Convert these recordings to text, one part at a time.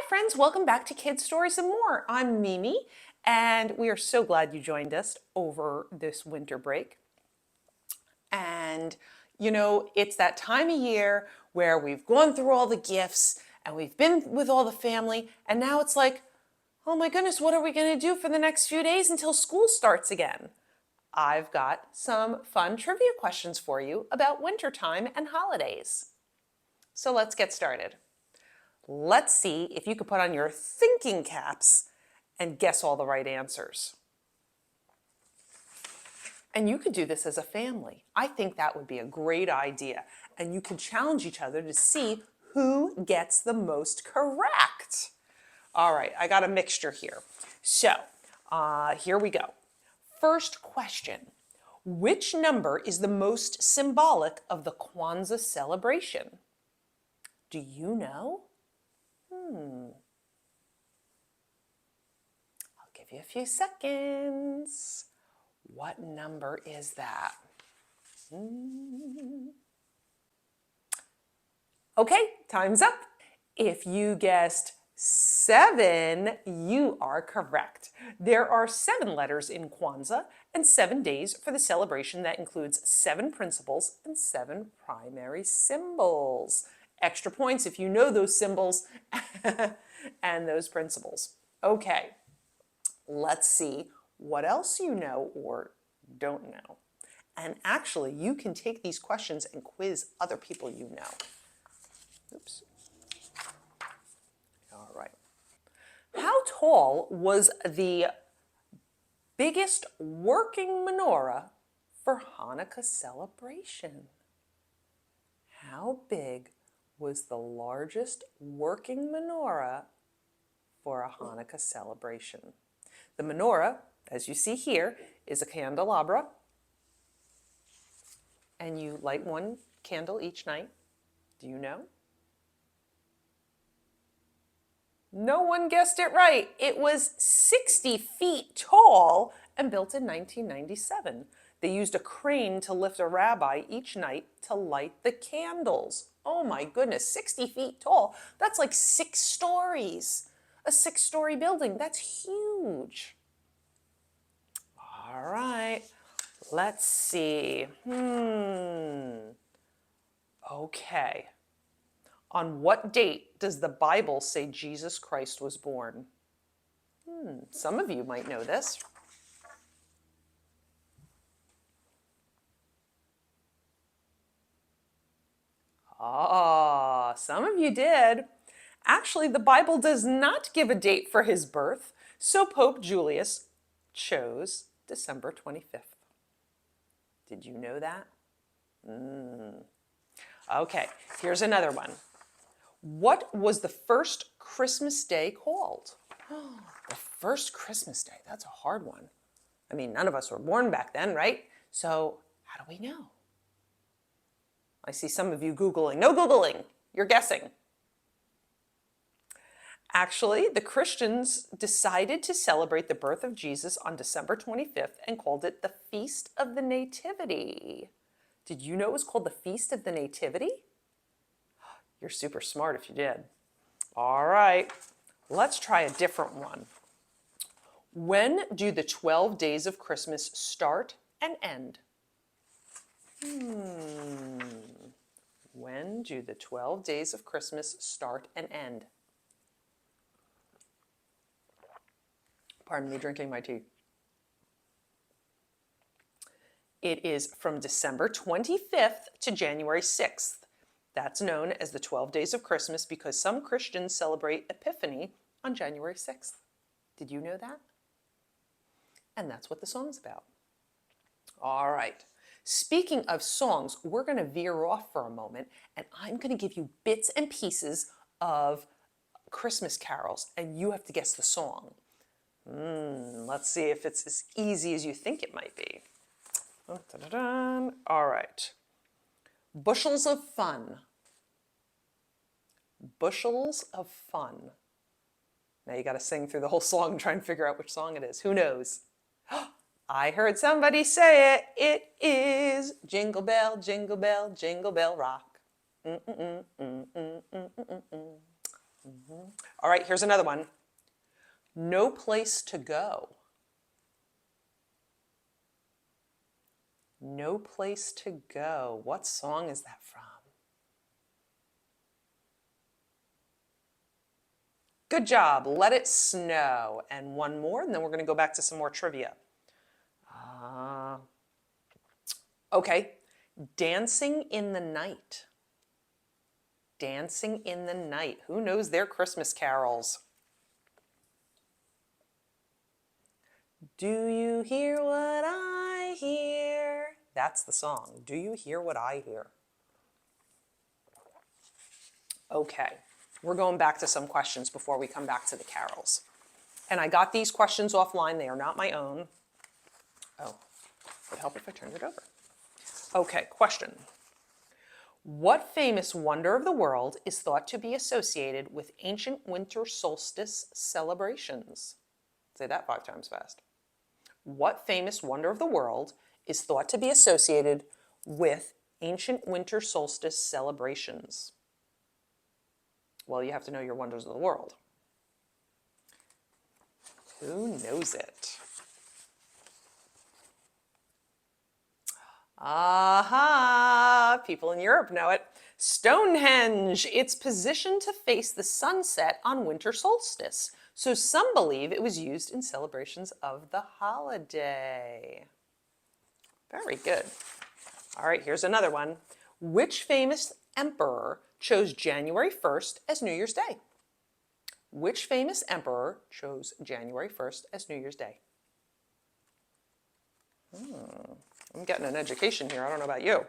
friends, welcome back to Kids Stories and More. I'm Mimi, and we are so glad you joined us over this winter break. And it's that time of year where we've gone through all the gifts and we've been with all the family, and now it's like, oh my goodness, what are we going to do for the next few days until school starts again? I've got some fun trivia questions for you about wintertime and holidays. So let's get started. Let's see if you could put on your thinking caps and guess all the right answers. And you could do this as a family. I think that would be a great idea. And you can challenge each other to see who gets the most correct. All right, I got a mixture here. So here we go. First question. Which number is the most symbolic of the Kwanzaa celebration? Do you know? I'll give you a few seconds. What number is that? Okay, time's up. If you guessed 7, you are correct. There are 7 letters in Kwanzaa and 7 days for the celebration that includes 7 principles and 7 primary symbols. Extra points if you know those symbols and those principles. Okay, let's see what else you know or don't know. And actually, you can take these questions and quiz other people you know. Oops. All right. How tall was the biggest working menorah for Hanukkah celebration? How big was the largest working menorah for a Hanukkah celebration? The menorah, as you see here, is a candelabra, and you light 1 candle each night. Do you know? No one guessed it right. It was 60 feet tall and built in 1997. They used a crane to lift a rabbi each night to light the candles. Oh my goodness, 60 feet tall. That's like 6 stories. A 6-story building. That's huge. All right, let's see. Okay. On what date does the Bible say Jesus Christ was born? Some of you might know this. Some of you did. Actually, the Bible does not give a date for his birth, so Pope Julius chose December 25th. Did you know that? Okay, here's another one. What was the first Christmas day called? The first Christmas day, that's a hard one. I mean, none of us were born back then, right? So how do we know? I see some of you Googling. No Googling, you're guessing. Actually, the Christians decided to celebrate the birth of Jesus on December 25th and called it the Feast of the Nativity. Did you know it was called the Feast of the Nativity? You're super smart if you did. All right, let's try a different one. When do the 12 days of Christmas start and end? When do the 12 days of Christmas start and end? Pardon me drinking my tea. It is from December 25th to January 6th. That's known as the 12 days of Christmas because some Christians celebrate Epiphany on January 6th. Did you know that? And that's what the song's about. All right. Speaking of songs, we're going to veer off for a moment, and I'm going to give you bits and pieces of Christmas carols, and you have to guess the song. Let's see if it's as easy as you think it might be. All right. Bushels of Fun. Bushels of Fun. Now you got to sing through the whole song and try and figure out which song it is. Who knows? I heard somebody say it. It is Jingle Bell, Jingle Bell, Jingle Bell Rock. All right, here's another one. No place to go. No place to go. What song is that from? Good job. Let It Snow. And one more, and then we're going to go back to some more trivia. Okay. Dancing in the Night. Dancing in the Night. Who knows their Christmas carols? Do you hear what I hear? That's the song. Do you hear what I hear? Okay, we're going back to some questions before we come back to the carols. And I got these questions offline. They are not my own. Oh, it would help if I turned it over. Okay, question. What famous wonder of the world is thought to be associated with ancient winter solstice celebrations? Say that 5 times fast. What famous wonder of the world is thought to be associated with ancient winter solstice celebrations? Well, you have to know your wonders of the world. Who knows it? Aha! People in Europe know it. Stonehenge. It's positioned to face the sunset on winter solstice. So some believe it was used in celebrations of the holiday. Very good. All right, here's another one. Which famous emperor chose January 1st as New Year's Day? Which famous emperor chose January 1st as New Year's Day? I'm getting an education here. I don't know about you.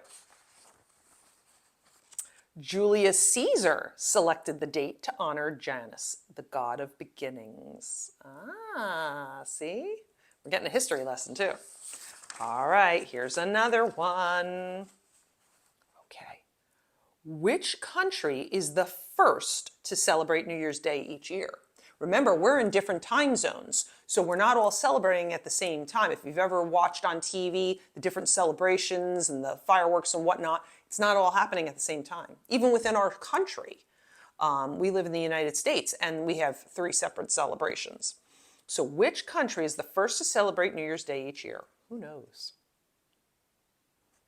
Julius Caesar selected the date to honor Janus, the god of beginnings. Ah, see? We're getting a history lesson too. All right, here's another one. Okay. Which country is the first to celebrate New Year's Day each year? Remember, we're in different time zones, so we're not all celebrating at the same time. If you've ever watched on TV the different celebrations and the fireworks and whatnot, it's not all happening at the same time. Even within our country, we live in the United States and we have 3 separate celebrations. So which country is the first to celebrate New Year's Day each year? Who knows?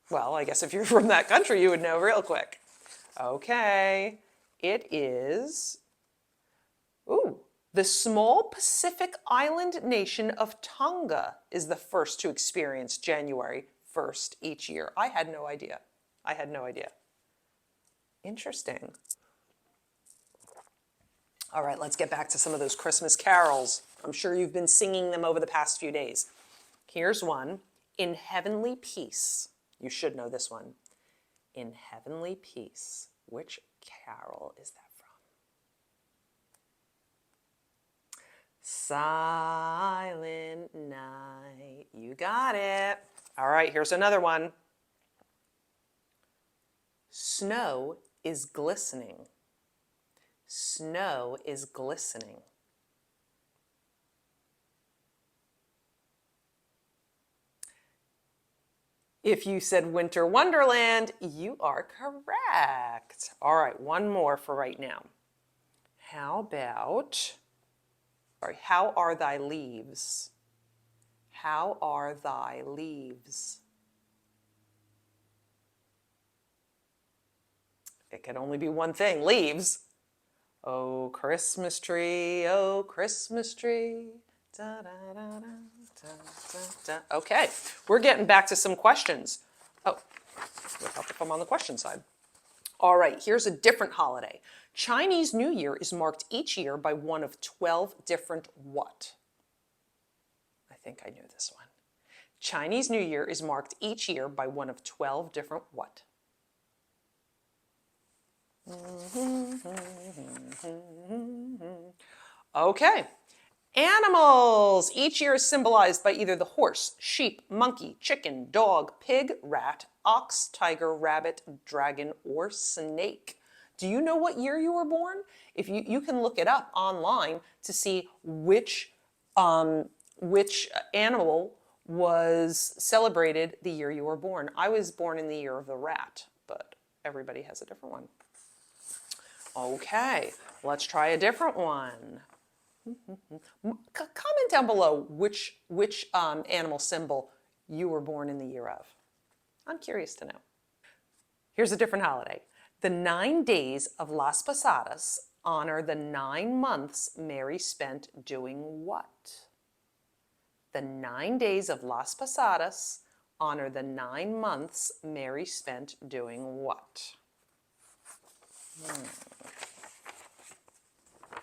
Well, I guess if you're from that country, you would know real quick. Okay, it is, the small Pacific island nation of Tonga is the first to experience January 1st each year. I had no idea. I had no idea. Interesting. All right, let's get back to some of those Christmas carols. I'm sure you've been singing them over the past few days. Here's one. In Heavenly Peace. You should know this one. In Heavenly Peace. Which carol is that from? Silent Night. You got it. All right, here's another one. Snow is glistening. Snow is glistening. If you said Winter Wonderland, you are correct. All right, one more for right now. How about, how are thy leaves? How are thy leaves? It can only be one thing, leaves. Oh, Christmas tree, oh, Christmas tree. Da, da, da, da, da, da, da. Okay, we're getting back to some questions. Oh, it would help if I'm on the question side. All right, here's a different holiday. Chinese New Year is marked each year by one of 12 different what? I think I knew this one. Chinese New Year is marked each year by one of 12 different what? Okay. Animals! Each year is symbolized by either the horse, sheep, monkey, chicken, dog, pig, rat, ox, tiger, rabbit, dragon, or snake. Do you know what year you were born? If you can look it up online to see which animal was celebrated the year you were born. I was born in the year of the rat, but everybody has a different one. Okay, let's try a different one. Comment down below which animal symbol you were born in the year of. I'm curious to know. Here's a different holiday. The 9 days of Las Posadas honor the 9 months Mary spent doing what? The 9 days of Las Posadas honor the 9 months Mary spent doing what?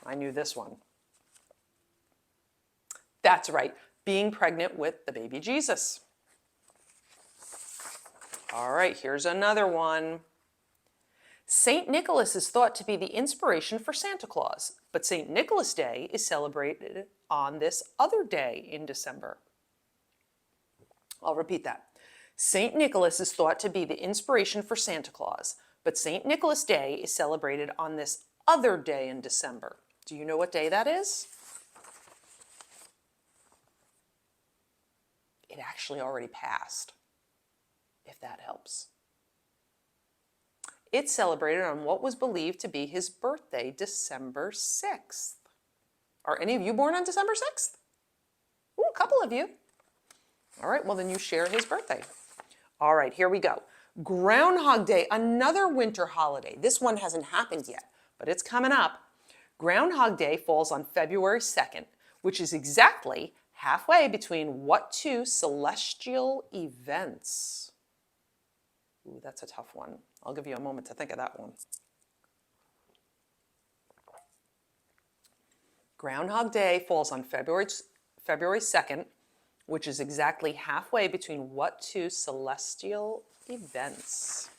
I knew this one. That's right, being pregnant with the baby Jesus. All right, here's another one. St. Nicholas is thought to be the inspiration for Santa Claus, but St. Nicholas Day is celebrated on this other day in December. I'll repeat that. St. Nicholas is thought to be the inspiration for Santa Claus, but St. Nicholas Day is celebrated on this other day in December. Do you know what day that is? It actually already passed, if that helps. It's celebrated on what was believed to be his birthday, December 6th. Are any of you born on December 6th? Ooh, a couple of you. All right, well then you share his birthday. All right, here we go. Groundhog Day, another winter holiday. This one hasn't happened yet, but it's coming up. Groundhog Day falls on February 2nd, which is exactly halfway between what two celestial events? Ooh, that's a tough one. I'll give you a moment to think of that one. Groundhog Day falls on February 2nd, which is exactly halfway between what two celestial events?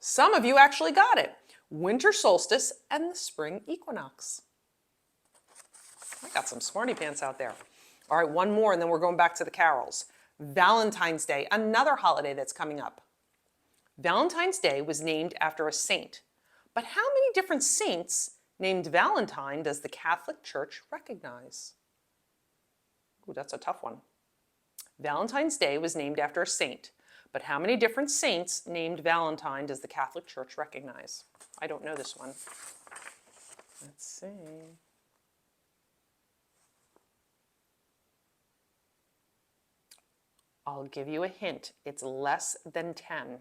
Some of you actually got it. Winter solstice and the spring equinox. I got some smarty pants out there. All right, one more and then we're going back to the carols. Valentine's Day, another holiday that's coming up. Valentine's Day was named after a saint. But how many different saints named Valentine does the Catholic Church recognize? Ooh, that's a tough one. Valentine's Day was named after a saint. But how many different saints named Valentine does the Catholic Church recognize? I don't know this one. Let's see. I'll give you a hint. It's less than 10.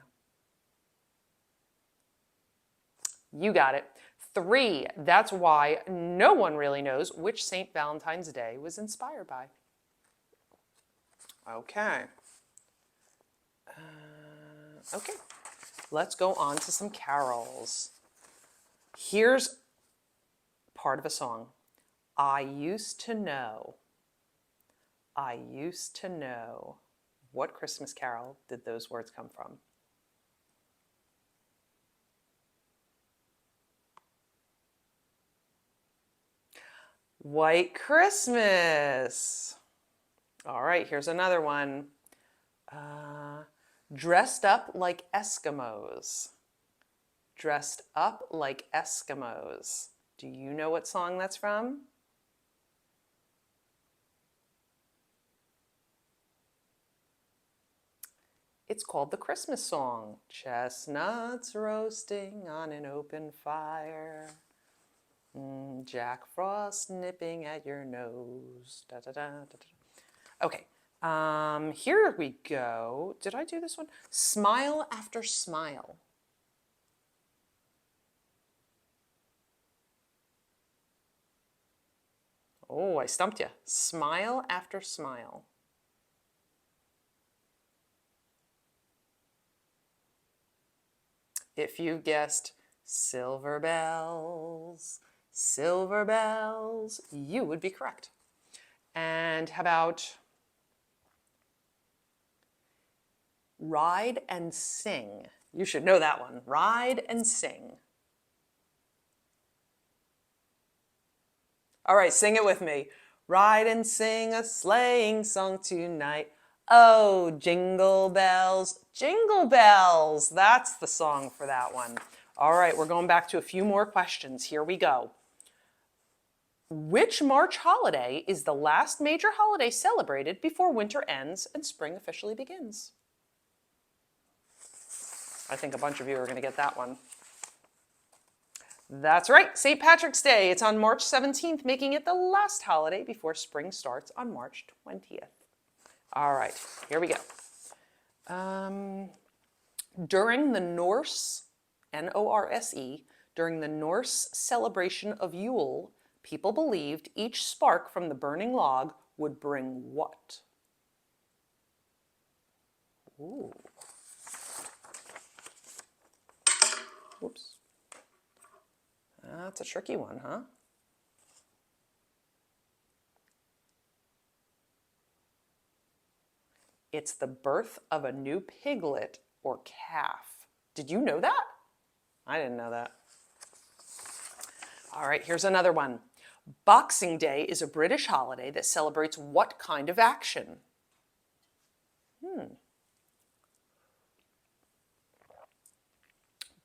You got it. 3. That's why no one really knows which St. Valentine's Day was inspired by. Okay. Okay. Let's go on to some carols. Here's part of a song. I used to know. I used to know. What Christmas carol did those words come from? White Christmas. All right, here's another one. Dressed up like Eskimos. Dressed up like Eskimos. Do you know what song that's from? It's called the Christmas song. Chestnuts roasting on an open fire. Jack Frost nipping at your nose. Da, da, da, da, da. Okay, here we go. Did I do this one? Smile after smile. Oh, I stumped you. Smile after smile. If you guessed silver bells, you would be correct. And how about ride and sing? You should know that one. Ride and sing. All right, sing it with me. Ride and sing a sleighing song tonight. Oh, jingle bells, jingle bells. That's the song for that one. All right, we're going back to a few more questions. Here we go. Which March holiday is the last major holiday celebrated before winter ends and spring officially begins? I think a bunch of you are going to get that one. That's right, St. Patrick's Day. It's on March 17th, making it the last holiday before spring starts on March 20th. All right, here we go. During the Norse, N-O-R-S-E, during the Norse celebration of Yule, people believed each spark from the burning log would bring what? Ooh. Whoops. That's a tricky one, huh? It's the birth of a new piglet or calf. Did you know that? I didn't know that. All right, here's another one. Boxing Day is a British holiday that celebrates what kind of action?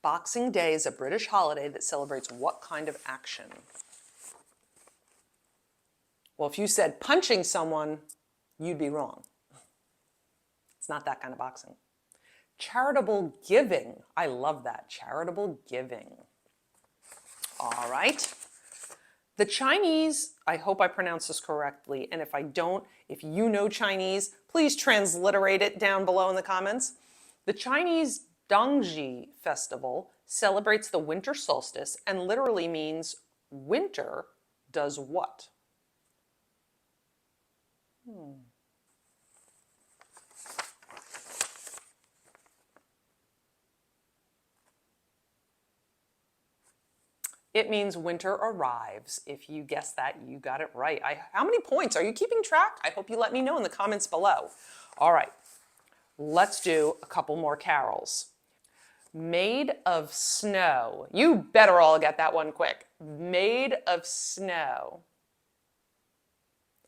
Boxing Day is a British holiday that celebrates what kind of action? Well, if you said punching someone, you'd be wrong. It's not that kind of boxing. Charitable giving. I love that. Charitable giving. All right. The Chinese, I hope I pronounce this correctly, and if I don't, if you know Chinese, please transliterate it down below in the comments. The Chinese Dongji Festival celebrates the winter solstice and literally means winter does what? It means winter arrives. If you guessed that, you got it right. How many points? Are you keeping track? I hope you let me know in the comments below. All right, let's do a couple more carols. Made of snow. You better all get that one quick. Made of snow.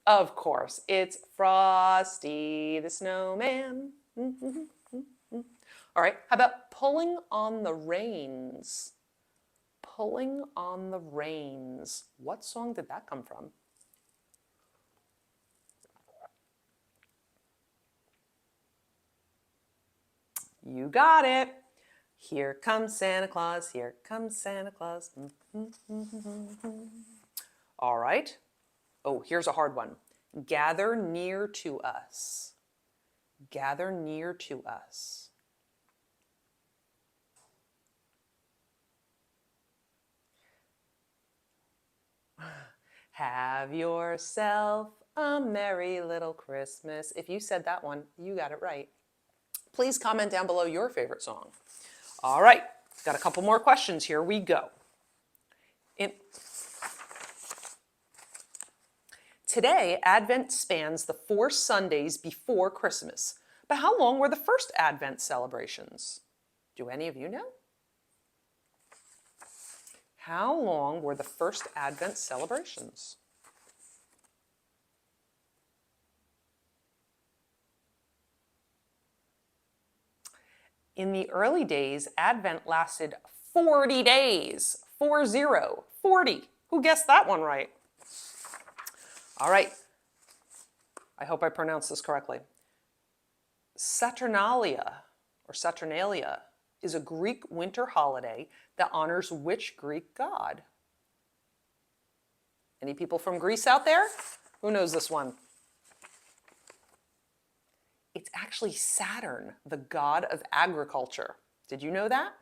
Of course, it's Frosty the Snowman. All right, how about pulling on the reins? Pulling on the Reins. What song did that come from? You got it. Here comes Santa Claus, here comes Santa Claus. All right. Oh, here's a hard one. Gather near to us. Gather near to us. Have yourself a merry little Christmas. If you said that one, you got it right. Please comment down below your favorite song. All right, got a couple more questions. Here we go. Today, Advent spans the 4 Sundays before Christmas. But how long were the first Advent celebrations? Do any of you know? How long were the first Advent celebrations? In the early days, Advent lasted 40 days. 40. 40. Who guessed that one right? All right. I hope I pronounced this correctly. Saturnalia, or Saturnalia, is a Greek winter holiday that honors which Greek god? Any people from Greece out there? Who knows this one? It's actually Saturn, the god of agriculture. Did you know that?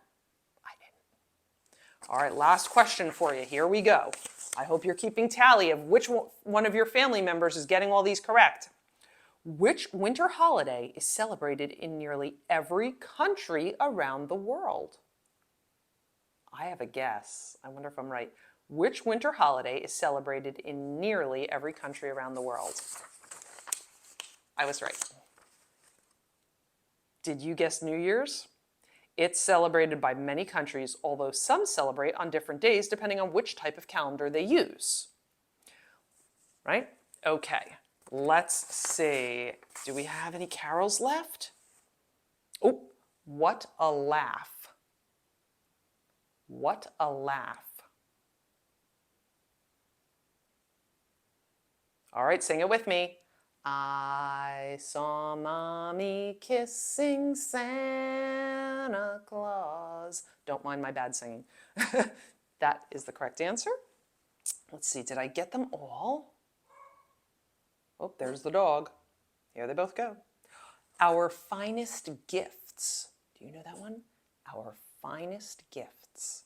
I didn't. All right, last question for you. Here we go. I hope you're keeping tally of which one of your family members is getting all these correct. Which winter holiday is celebrated in nearly every country around the world? I have a guess. I wonder if I'm right. Which winter holiday is celebrated in nearly every country around the world? I was right. Did you guess New Year's? It's celebrated by many countries, although some celebrate on different days depending on which type of calendar they use. Right? Okay. Let's see. Do we have any carols left? Oh, what a laugh. What a laugh. All right, sing it with me. I saw Mommy kissing Santa Claus. Don't mind my bad singing. That is the correct answer. Let's see, did I get them all? Oh, there's the dog. Here they both go. Our finest gifts. Do you know that one? Our finest gifts.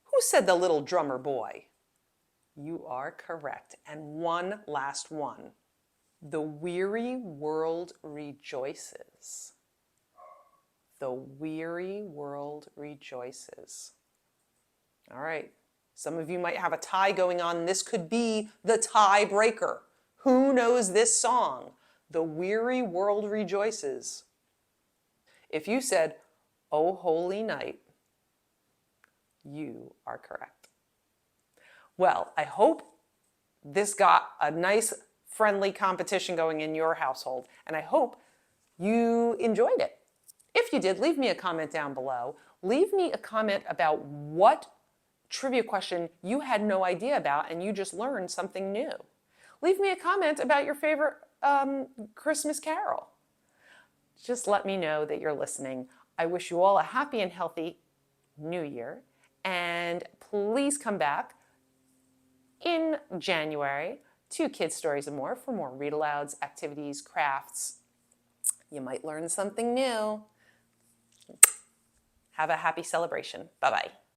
Who said the little drummer boy? You are correct. And one last one. The weary world rejoices. The weary world rejoices. All right. Some of you might have a tie going on. This could be the tiebreaker. Who knows this song? The weary world rejoices. If you said, "Oh Holy Night," you are correct. Well, I hope this got a nice friendly competition going in your household, and I hope you enjoyed it. If you did, leave me a comment down below. Leave me a comment about what trivia question you had no idea about and you just learned something new. Leave me a comment about your favorite Christmas carol. Just let me know that you're listening. I wish you all a happy and healthy New Year, and please come back in January to Kids Stories and More for more read-alouds, activities, crafts. You might learn something new. Have a happy celebration. Bye-bye.